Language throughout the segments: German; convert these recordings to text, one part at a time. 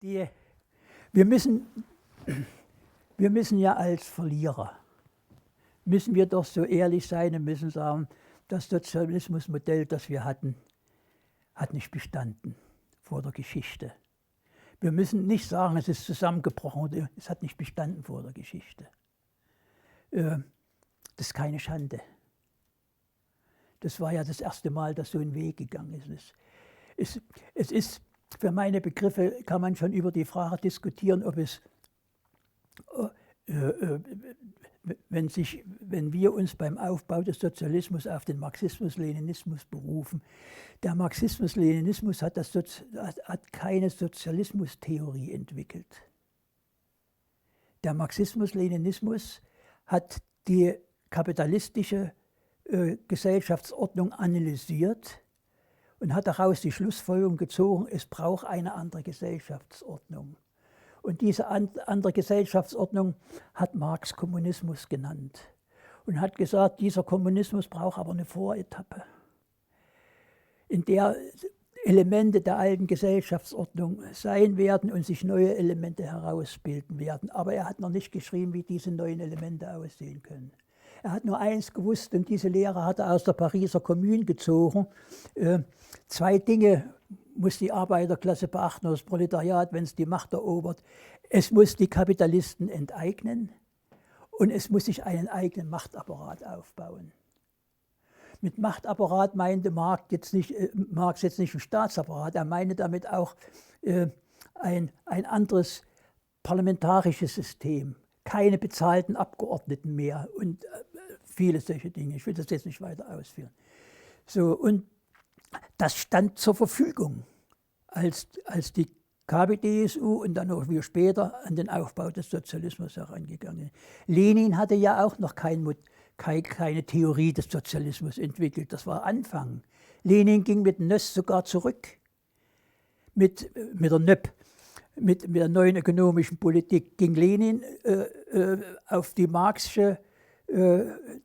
Die, wir, müssen, wir müssen ja als Verlierer, müssen wir doch so ehrlich sein und müssen sagen, das Sozialismusmodell, das wir hatten, hat nicht bestanden vor der Geschichte. Wir müssen nicht sagen, es ist zusammengebrochen, es hat nicht bestanden vor der Geschichte. Das ist keine Schande. Das war ja das erste Mal, dass so ein Weg gegangen ist. Es ist, für meine Begriffe kann man schon über die Frage diskutieren, ob es, wenn wir uns beim Aufbau des Sozialismus auf den Marxismus-Leninismus berufen, der Marxismus-Leninismus hat keine Sozialismustheorie entwickelt. Der Marxismus-Leninismus hat die kapitalistische Gesellschaftsordnung analysiert und hat daraus die Schlussfolgerung gezogen, es braucht eine andere Gesellschaftsordnung. Und diese andere Gesellschaftsordnung hat Marx Kommunismus genannt und hat gesagt, dieser Kommunismus braucht aber eine Voretappe, in der Elemente der alten Gesellschaftsordnung sein werden und sich neue Elemente herausbilden werden. Aber er hat noch nicht geschrieben, wie diese neuen Elemente aussehen können. Er hat nur eins gewusst, und diese Lehre hat er aus der Pariser Kommune gezogen. Zwei Dinge muss die Arbeiterklasse beachten, oder das Proletariat, wenn es die Macht erobert. Es muss die Kapitalisten enteignen und es muss sich einen eigenen Machtapparat aufbauen. Mit Machtapparat meinte Marx jetzt nicht einen Staatsapparat, er meinte damit auch ein anderes parlamentarisches System, keine bezahlten Abgeordneten mehr und viele solche Dinge. Ich will das jetzt nicht weiter ausführen. So, und das stand zur Verfügung, als die KPDSU und dann auch wir später an den Aufbau des Sozialismus herangegangen sind. Lenin hatte ja auch noch keine Theorie des Sozialismus entwickelt, das war Anfang. Lenin ging mit Nöss sogar zurück, mit der NÖP, mit der neuen ökonomischen Politik, ging Lenin auf die marxische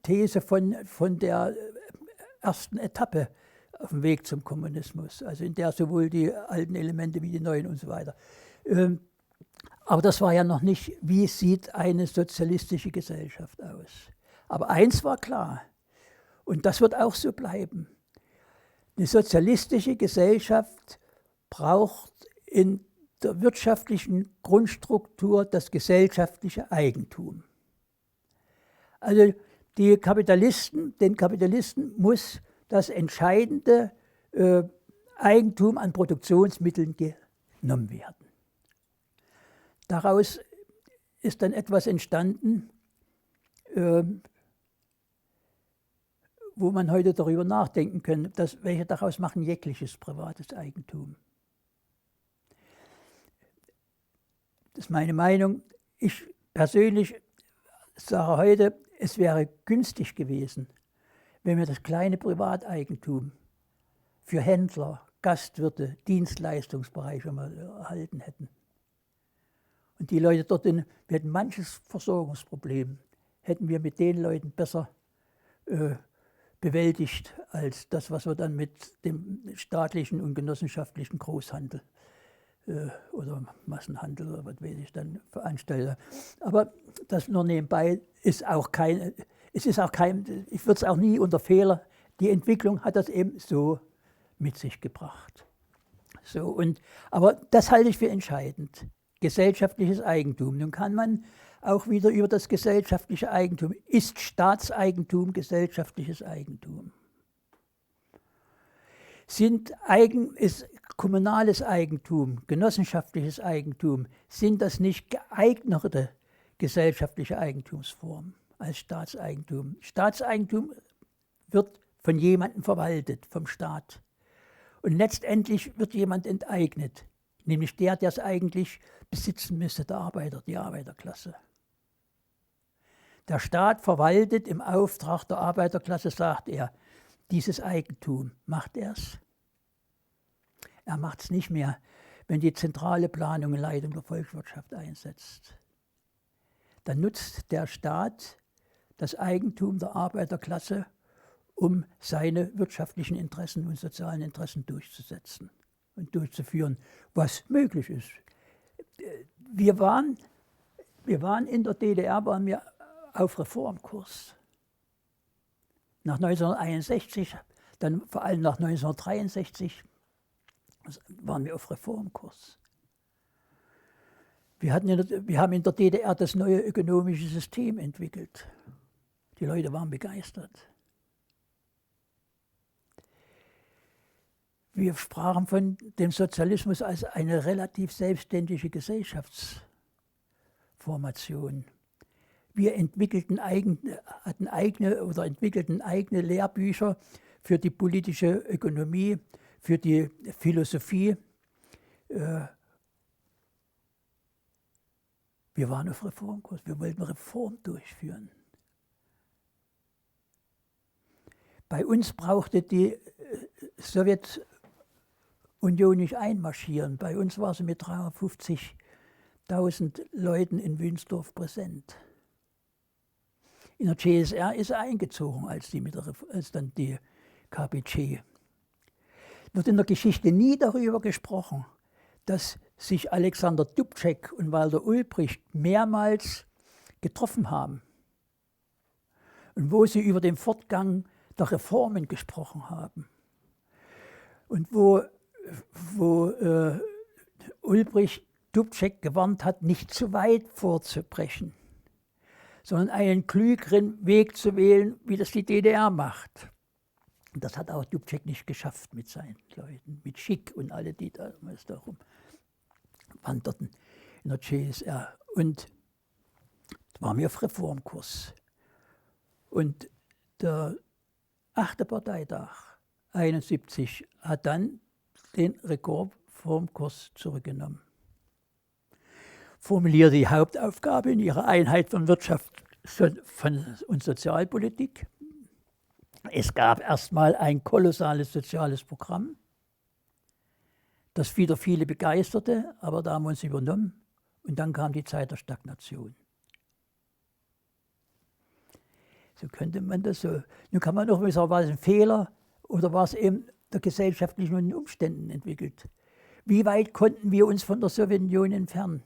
These von der ersten Etappe auf dem Weg zum Kommunismus, also in der sowohl die alten Elemente wie die neuen und so weiter. Aber das war ja noch nicht, wie sieht eine sozialistische Gesellschaft aus. Aber eins war klar, und das wird auch so bleiben. Eine sozialistische Gesellschaft braucht in der wirtschaftlichen Grundstruktur das gesellschaftliche Eigentum. Also den Kapitalisten muss das entscheidende Eigentum an Produktionsmitteln genommen werden. Daraus ist dann etwas entstanden, wo man heute darüber nachdenken kann, welche daraus machen jegliches privates Eigentum. Das ist meine Meinung. Ich persönlich sage heute, es wäre günstig gewesen, wenn wir das kleine Privateigentum für Händler, Gastwirte, Dienstleistungsbereiche mal erhalten hätten. Und die Leute dort, wir hätten manches Versorgungsproblem, hätten wir mit den Leuten besser bewältigt, als das, was wir dann mit dem staatlichen und genossenschaftlichen Großhandel oder Massenhandel oder was weiß ich dann veranstalten. Aber das nur nebenbei ist auch kein, ich würde es auch nie unter Fehler, die Entwicklung hat das eben so mit sich gebracht. So, aber das halte ich für entscheidend, gesellschaftliches Eigentum. Nun kann man auch wieder über das gesellschaftliche Eigentum, ist Staatseigentum gesellschaftliches Eigentum? Ist kommunales Eigentum, genossenschaftliches Eigentum, sind das nicht geeignete gesellschaftliche Eigentumsformen als Staatseigentum? Staatseigentum wird von jemandem verwaltet, vom Staat. Und letztendlich wird jemand enteignet, nämlich der es eigentlich besitzen müsste, der Arbeiter, die Arbeiterklasse. Der Staat verwaltet im Auftrag der Arbeiterklasse, sagt er, dieses Eigentum. Macht er es? Er macht es nicht mehr, wenn die zentrale Planung und Leitung der Volkswirtschaft einsetzt. Dann nutzt der Staat das Eigentum der Arbeiterklasse, um seine wirtschaftlichen Interessen und sozialen Interessen durchzusetzen und durchzuführen, was möglich ist. wir waren in der DDR waren wir auf Reformkurs. Nach 1961, dann vor allem nach 1963 waren wir auf Reformkurs. Wir haben in der DDR das neue ökonomische System entwickelt. Die Leute waren begeistert. Wir sprachen von dem Sozialismus als eine relativ selbstständige Gesellschaftsformation. Wir entwickelten eigene Lehrbücher für die politische Ökonomie, für die Philosophie. Wir waren auf Reformkurs, wir wollten Reform durchführen. Bei uns brauchte die Sowjetunion nicht einmarschieren. Bei uns war sie mit 350.000 Leuten in Wünsdorf präsent. In der CSR ist er eingezogen, als dann die KPC. Wird in der Geschichte nie darüber gesprochen, dass sich Alexander Dubček und Walter Ulbricht mehrmals getroffen haben und wo sie über den Fortgang der Reformen gesprochen haben. Und wo Ulbricht Dubček gewarnt hat, nicht zu weit vorzubrechen, sondern einen klügeren Weg zu wählen, wie das die DDR macht. Und das hat auch Dubček nicht geschafft mit seinen Leuten, mit Schick und alle, die damals darum wanderten in der CSR. Und da waren wir auf Reformkurs. Und der 8. Parteitag 1971 hat dann den Reformkurs zurückgenommen. Formulierte die Hauptaufgabe in ihrer Einheit von Wirtschaft und Sozialpolitik. Es gab erstmal ein kolossales soziales Programm, das wieder viele begeisterte, aber da haben wir uns übernommen. Und dann kam die Zeit der Stagnation. So könnte man das so. Nun kann man auch mal sagen, war es ein Fehler oder war es eben der gesellschaftlichen Umständen entwickelt? Wie weit konnten wir uns von der Sowjetunion entfernen?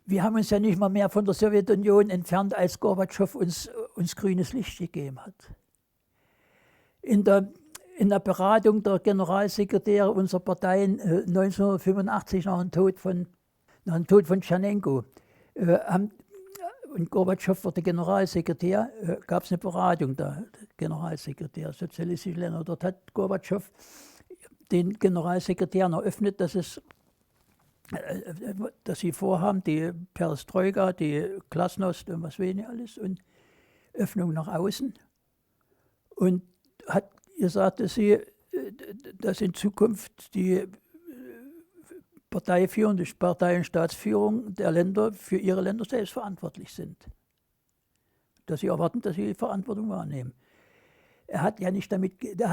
Wir haben uns ja nicht mal mehr von der Sowjetunion entfernt, als Gorbatschow uns grünes Licht gegeben hat. In der Beratung der Generalsekretäre unserer Parteien 1985 nach dem Tod von Tschernenko und Gorbatschow wurde Generalsekretär, gab es eine Beratung der Generalsekretär sozialistischer Länder. Dort hat Gorbatschow den Generalsekretären eröffnet, dass sie vorhaben, die Perestroika, die Glasnost und was weiß ich alles und Öffnung nach außen. Und hat gesagt, dass in Zukunft die Partei und Staatsführung der Länder für ihre Länder selbst verantwortlich sind. Dass sie erwarten, dass sie die Verantwortung wahrnehmen. Er hat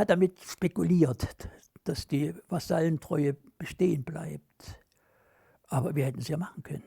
damit spekuliert, dass die Vasallentreue bestehen bleibt. Aber wir hätten es ja machen können.